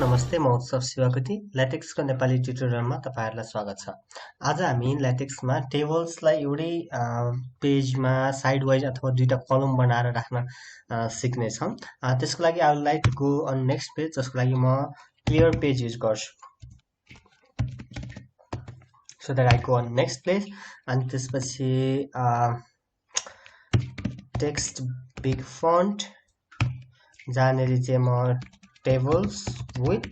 नमस्ते म उत्सव शिवकोटी ल्याटेक्सको नेपाली ट्युटोरियलमा तपाईहरुलाई स्वागत छ। आज हामी ल्याटेक्समा टेबल्सलाई एउटै पेजमा साइड वाइज अथवा दुईटा कलम बनाएर राख्न सिक्ने छौं। त्यसको लागि I would like to go on next page, जसको लागि म क्लियर पेज युज गर्छु। So that I go on next page अनि त्यसपछि टेक्स्ट बिग फन्ट जहाँनेरि चाहिँ म tables with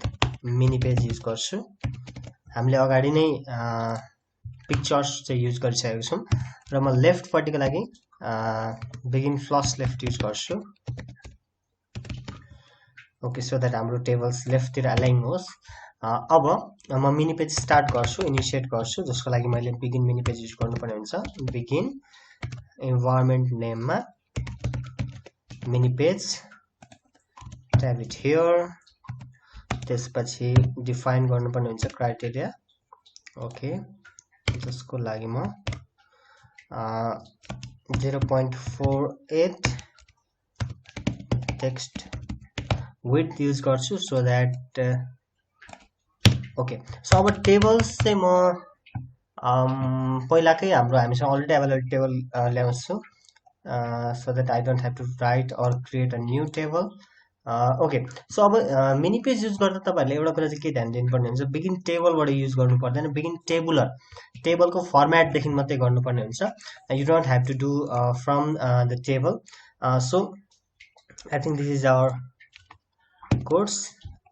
mini page use गर्छु। हामीले अगाडि नै पिक्चर्स चाहिँ युज गरिसकेको छौं र म लेफ्ट पट्टिको लागि बिगिन फ्लस लेफ्ट युज गर्छु। ओके, सो दैट हाम्रो टेबल्स लेफ्ट तिर अलाइन होस्। अब म मिनी पेज स्टार्ट गर्छु, इनिशिएट गर्छु, जसको लागि मैले बिगिन मिनी पेज युज गर्नुपर्ने हुन्छ। बिगिन इन्भाइरोमेन्ट नेममा mini page, type it here, त्यसपछि डिफाइन गर्नुपर्ने हुन्छ क्राइटेरिया। ओके, जसको लागि म 0.48 टेक्स्ट विड्थ युज गर्छु सो दैट ओके। सो अब टेबल्स चाहिँ म पहिलाकै हाम्रो हामीसँग अलरेडी अवेलेबल टेबल ल्याउँछु so that I don't have to write or create a new table. Okay, so अब मिनी पेज युज गर्दा तपाईहरुले एउटा कुरा चाहिँ के ध्यान दिनुपर्ने हुन्छ, बिगिन टेबलबाट युज गर्नु पर्दैन, बिगिन टेबुलर टेबलको फर्मेट देखि मात्रै गर्नुपर्ने हुन्छ। You don't have to do from the table. So I think this is our course.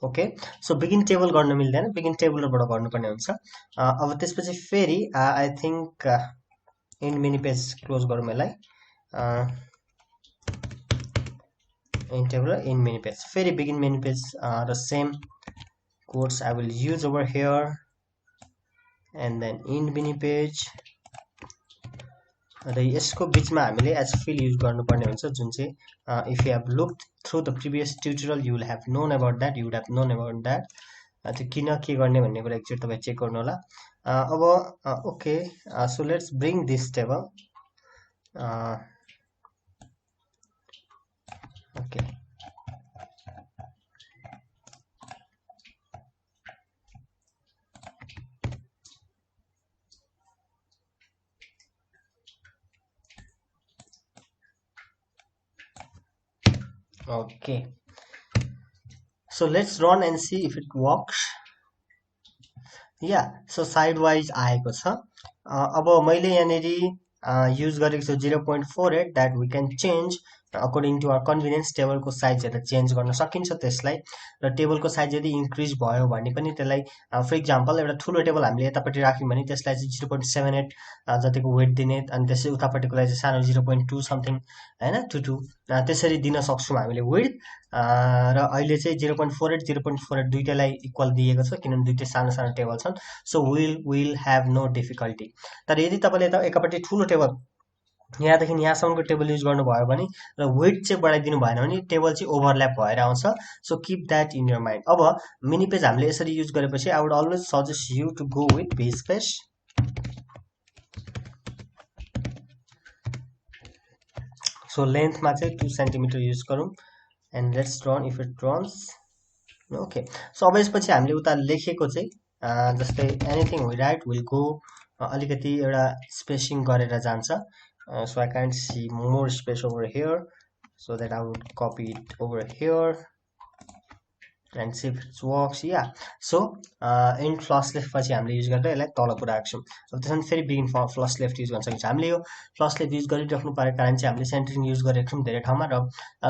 Okay, so begin table गर्न मिल्दैन, बिगिन टेबुलरबाट गर्नुपर्ने हुन्छ। अब त्यसपछि फेरि I think in mini page close गरौँ यसलाई। in table in mini page, very begin mini page, the same quotes I will use over here, and then in mini page र यसको बीचमा हामीले एज फिल युज गर्नुपर्ने हुन्छ, जुन चाहिँ if you have looked through the previous tutorial you will have known about that, you would have known about that। त्यो किन के गर्ने भन्ने कुरा एकचोटि तपाई चेक गर्नु होला। अब okay, so let's bring this table। Okay, okay, so let's run and see if it works। yeah, so side wise आएको छ। अब मैले यहाँनेरि युज गरेको छु 0.48 that we can change according to our convenience। टेबलको साइज हेरेर चेन्ज गर्न सकिन्छ त्यसलाई, र टेबलको साइज यदि इन्क्रिज भयो भने पनि त्यसलाई फर इक्जाम्पल एउटा ठुलो टेबल हामीले यतापट्टि राख्यौं भने त्यसलाई चाहिँ 0.78 जतिको वेट दिने, अनि त्यसै उतापट्टिकोलाई चाहिँ सानो 0.2 समथिङ हैन 22 त्यसरी दिन सक्छौं हामीले वेट। र अहिले चाहिँ 0.48 0.48 दुईटैलाई इक्वल दिएको छ किनभने दुईटै सानो सानो टेबल छन्। So will have no difficulty. तर यदि तपाईले त एकापट्टि ठुलो टेबल यहाँदेखि यहाँसम्मको टेबल युज गर्नुभयो भने र वेट चाहिँ बढाइदिनु भएन भने टेबल चाहिँ ओभरल्याप भएर आउँछ। So keep that in your mind. अब मिनी पेज हामीले यसरी युज गरेपछि I would always suggest you to go with page space. So लेन्थमा चाहिँ 2 सेन्टिमिटर युज गरौँ and let's run if it runs. Okay, so अब यसपछि हामीले उता लेखेको चाहिँ जस्तै anything we write will go अलिकति एउटा स्पेसिङ गरेर जान्छ। So I can't see more space over here, so that I would copy it over here and see if it works। yeah, so in flush left पछि हामीले use गर्दा यसलाई तल पुर्याएको छौं। अब त्यसैले फेरि बिगिन फ्लस लेफ्ट युज गर्न सकिन्छ। हामीले यो फ्लस लेफ्ट युज गरिराख्नु परेको कारण चाहिँ हामीले सेन्टरिङ युज गरेको छौं धेरै ठाउँमा, र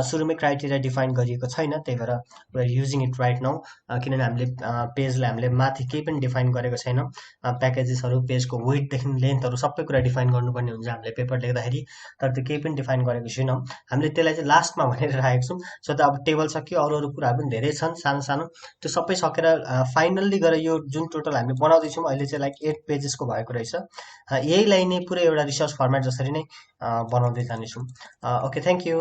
सुरुमै क्राइटेरिया डिफाइन गरिएको छैन, त्यही भएर we are using it right now. किनभने हामीले पेजलाई हामीले माथि केही पनि डिफाइन गरेको छैन, प्याकेजेसहरु पेजको वेट देखि लेन्थहरु सबै कुरा डिफाइन गर्नुपर्ने हुन्छ हामीले पेपर लेख्दाखेरि, तर त्यो केही पनि डिफाइन गरेको छैनौं हामीले, त्यसलाई चाहिँ लास्टमा भनेर राखेको छौं। सो त अब टेबल सक्यो, अरु कुराहरु पनि धेरै छन् सानो सानो, त्यो सबै सकेर फाइनल्ली गएर यो जुन टोटल हामीले बनाउँदै छौं अहिले चाहिँ लाइक 8 पेजेसको भएको रहेछ। यही लाइन नै पुरै एउटा रिसर्च फर्मेट जसरी नै बनाउँदै जानेछौं। Okay, thank you.